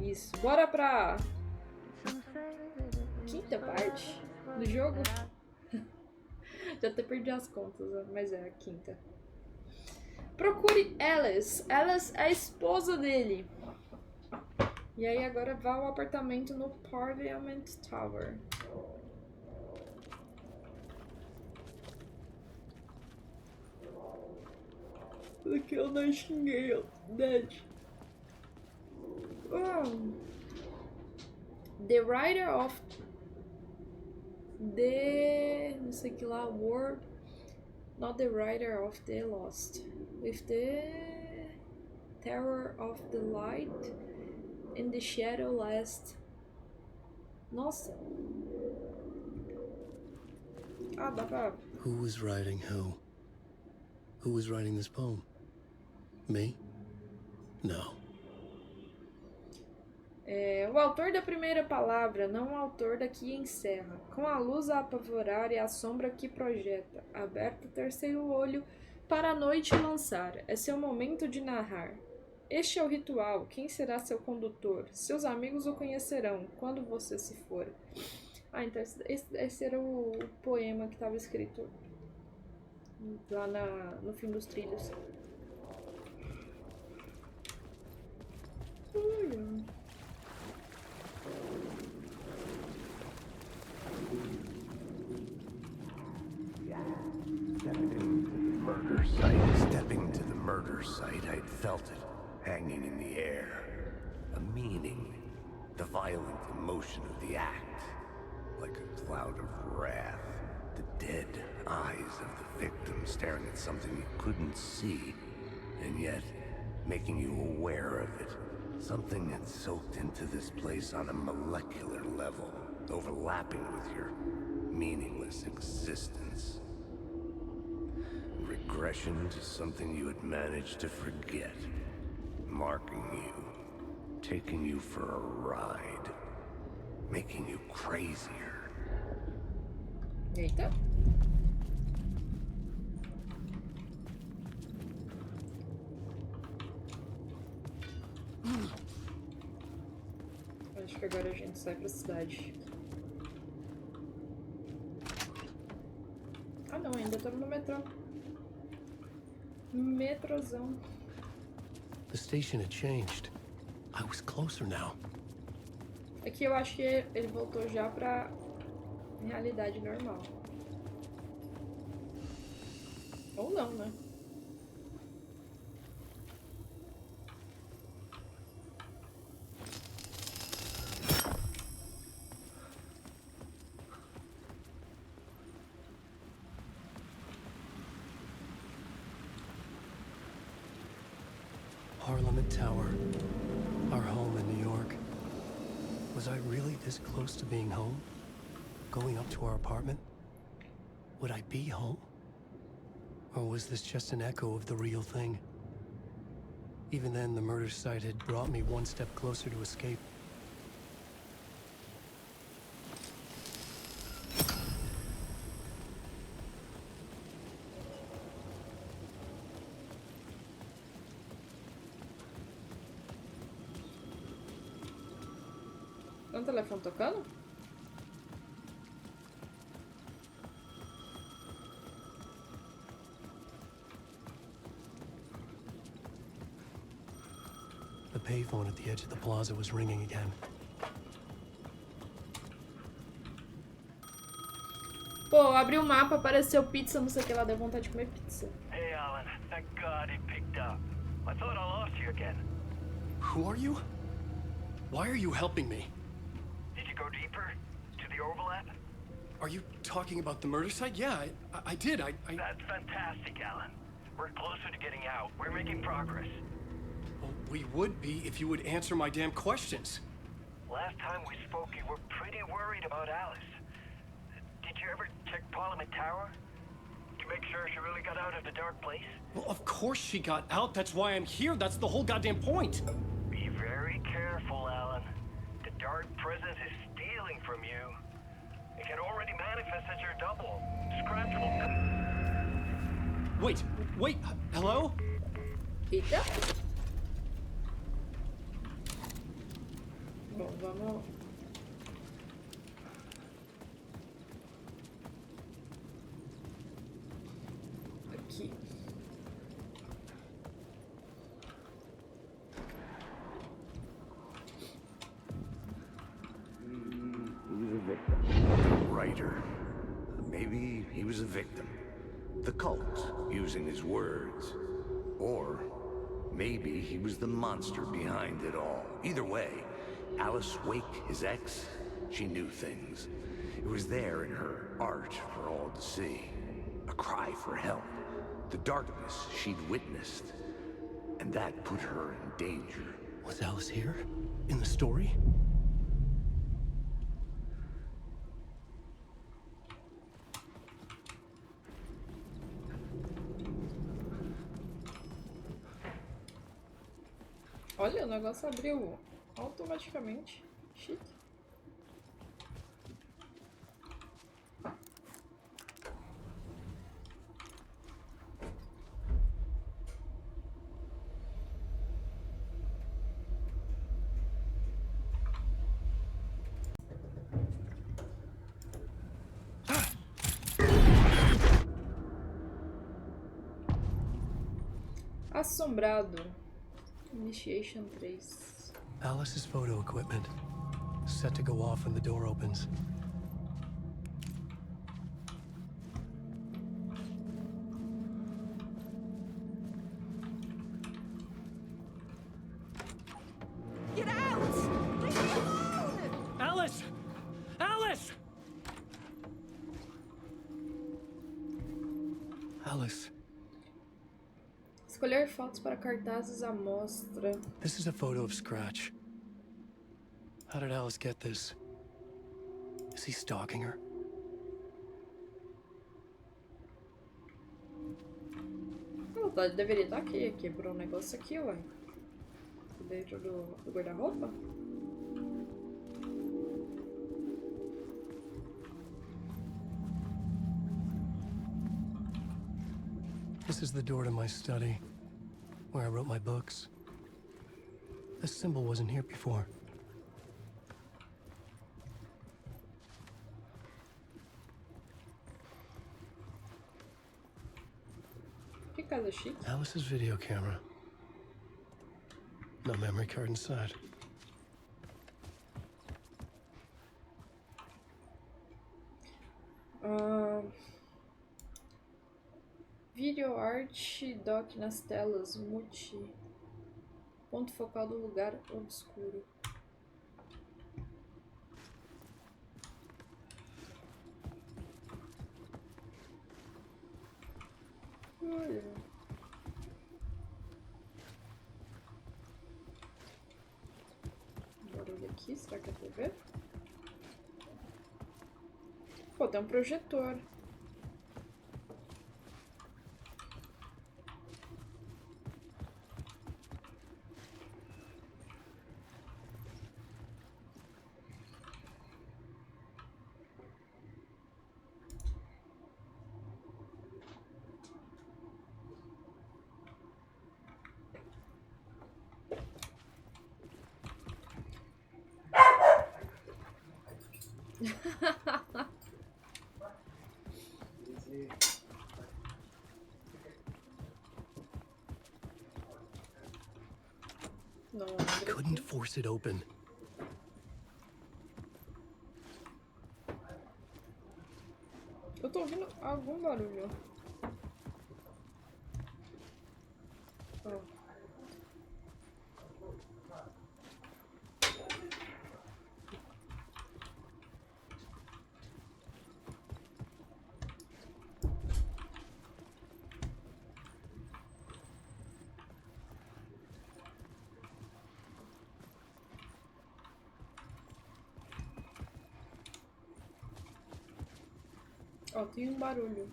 Isso. Bora pra quinta parte do jogo. Já até perdi as contas, mas é a quinta. Procure Alice. Alice é a esposa dele. E aí agora vá ao apartamento no Parliament Tower. Aqui é o Nightingale. Dead. The writer of the... não sei que lá, word... Not the writer of the lost. With the terror of the light and the shadow last. Nossa. Ah, dá pra... Who was writing who? Who was writing this poem? Me? No. O autor da primeira palavra, não o autor da que encerra. Com a luz a apavorar e a sombra que projeta. Aberto o terceiro olho para a noite lançar. É seu momento de narrar. Este é o ritual. Quem será seu condutor? Seus amigos o conhecerão quando você se for. Ah, então esse era o poema que estava escrito lá no fim dos trilhos. Stepping to the murder site, I'd felt it, hanging in the air. A meaning, the violent emotion of the act. Like a cloud of wrath, the dead eyes of the victim staring at something you couldn't see, and yet making you aware of it. Something had soaked into this place on a molecular level, overlapping with your meaningless existence. Regression to something you had managed to forget. Marking you. Taking you for a ride. Making you crazier. Eita. Acho que agora a gente sai pra cidade. Ah não, ainda estamos no metrô. Metrozão. The station had changed. I was closer now. Aqui eu acho que ele voltou já pra realidade normal. Ou não, né? Parliament Tower. Our home in New York. Was I really this close to being home? Going up to our apartment? Would I be home? Or was this just an echo of the real thing? Even then, the murder site had brought me one step closer to escape. Tem um telefone tocando? The payphone at the edge of the plaza was ringing again. Pô, abri o mapa, apareceu pizza, não sei o que lá, deu vontade de comer pizza. Hey, Alan. Thank God it picked up. I thought I lost you again. Who are you? Why are you helping me? Did you go deeper? To the overlap? Are you talking about the murder site? Yeah, I did. That's fantastic, Alan. We're closer to getting out. We're making progress. Well, we would be if you would answer my damn questions. Last time we spoke, you were pretty worried about Alice. Did you ever check Parliament Tower? To make sure she really got out of the dark place? Well, of course she got out. That's why I'm here. That's the whole goddamn point. Be very careful, Alan. The dark presence is stealing from you. It can already manifest as your double. Scratchable. Wait, hello? Eita. Bom, vamos... Aqui. He was a victim. The writer. Maybe he was a victim. The cult, using his words. Or maybe he was the monster behind it all. Either way, Alice Wake, his ex, she knew things. It was there in her art for all to see. A cry for help. The darkness she'd witnessed. And that put her in danger. Was Alice here? In the story? Olha, o negócio abriu automaticamente. Chique. Assombrado. Initiation 3. Alice's photo equipment. Set to go off when the door opens. Get out! Leave me alone! Alice! Alice! Alice. Escolher fotos para cartazes à mostra. This is a photo of Scratch. How did Alice get this? Is he stalking her? Ela deveria estar aqui. Quebrou um negócio aqui, ué. Dentro do guarda-roupa. This is the door to my study, where I wrote my books. This symbol wasn't here before. Que casa chique. Alice's video camera. No memory card inside. Video art dock nas telas multi. Ponto focal do lugar obscuro. Olha. Barulho aqui, será que é TV? Pô, tem um projetor. Não abre Couldn't aqui. force it open. Eu tô ouvindo algum barulho. Ó. Ó, tem um barulho.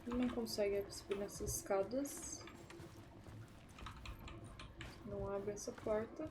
Não consegue subir nessas escadas. Não abre essa porta.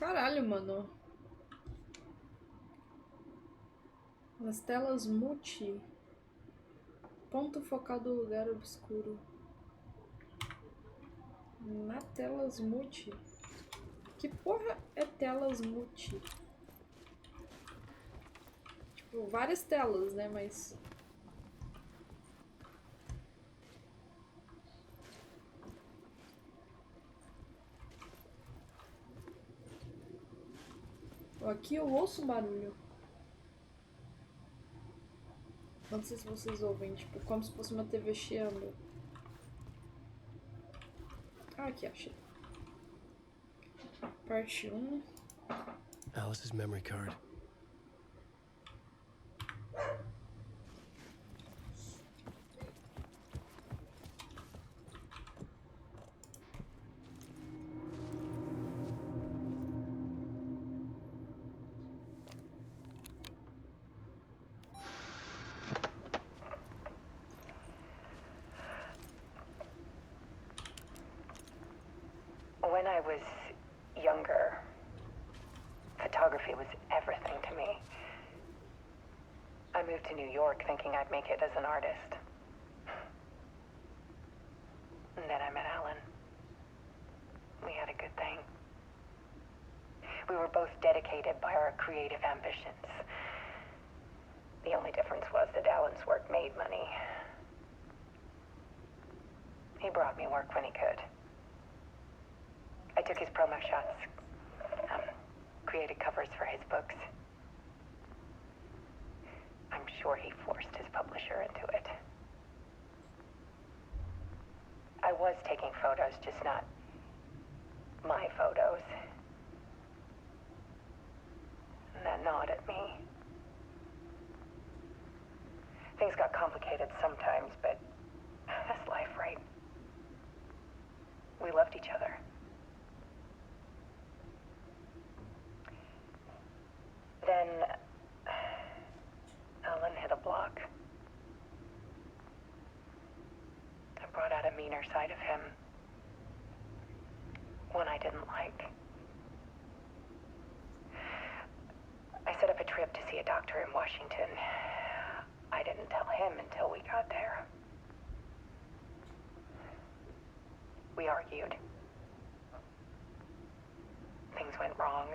Caralho, mano. Nas telas multi. Ponto focal do lugar obscuro. Na telas multi. Que porra é telas multi? Tipo, várias telas, né? Mas... Aqui eu ouço um barulho. Não sei se vocês ouvem, tipo, como se fosse uma TV chiando. Ah, aqui, achei. Parte 1. Alice's memory card. When I was younger, photography was everything to me. I moved to New York thinking I'd make it as an artist. And then I met Alan. We had a good thing. We were both dedicated by our creative ambitions. The only difference was that Alan's work made money. He brought me work when he could. I took his promo shots, created covers for his books. I'm sure he forced his publisher into it. I was taking photos, just not my photos. And that gnawed at me. Things got complicated sometimes, but that's life, right? We loved each other. Then Alan hit a block. I brought out a meaner side of him. One I didn't like. I set up a trip to see a doctor in Washington. I didn't tell him until we got there. We argued. Things went wrong.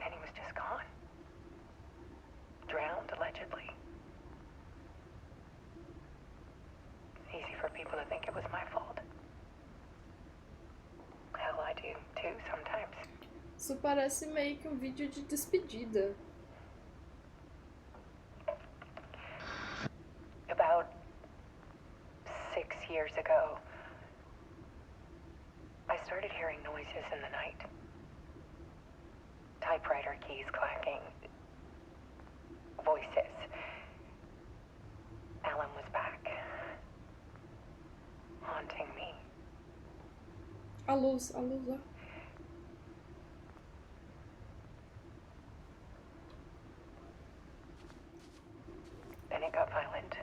And he was just gone. Drowned, allegedly. Easy for people to think it was my fault. Hell, I do too, sometimes. Isso parece meio que um vídeo de despedida. About 6 years ago, I started hearing noises in the night. Typewriter keys clacking. Voices. Alan was back. Haunting me. A luz, ó. Then it got violent.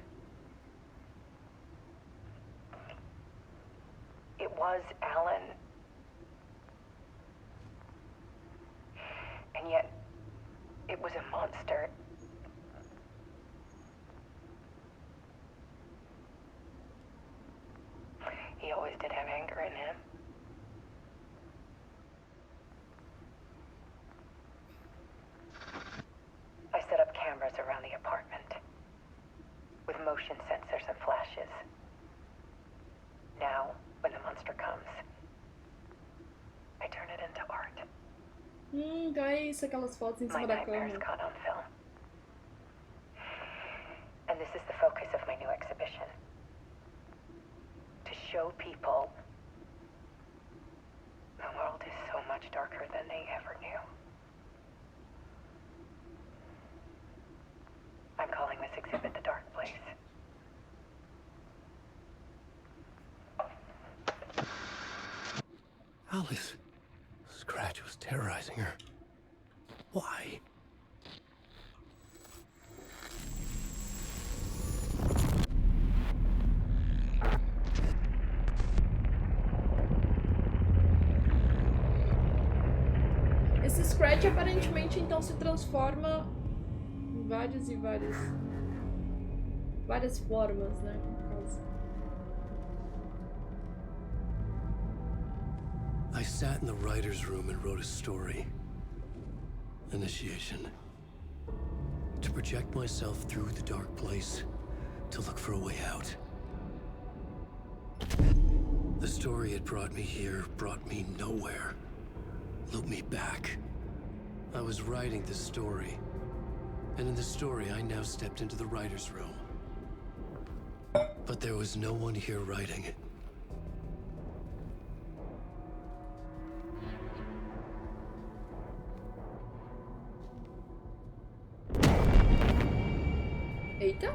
It was Alan. And yet, it was a monster. He always did have anger in him. I set up cameras around the apartment with motion sensors and flashes. Now, when the monster comes, I turn it into art. Então é isso, aquelas fotos em My cima da nightmares cama. caught on film. And this is the focus of my new exhibition. To show people the world is so much darker than they ever knew. I'm calling this exhibit The Dark Place. Alice. Scratch was terrorizing her. Why? Scratch aparentemente então se transforma em várias formas, né? No caso. I sat in the writer's room and wrote a story. Initiation. To project myself through the dark place, to look for a way out. The story had brought me here, brought me nowhere. Looped me back. I was writing the story. And in the story, I now stepped into the writer's room. But there was no one here writing it. Eita.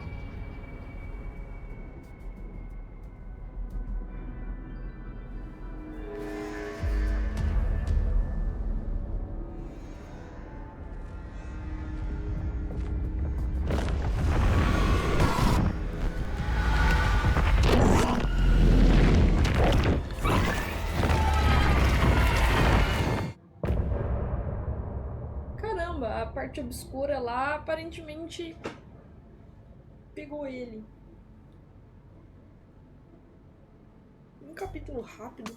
Caramba, a parte obscura lá aparentemente pegou ele. Um capítulo rápido.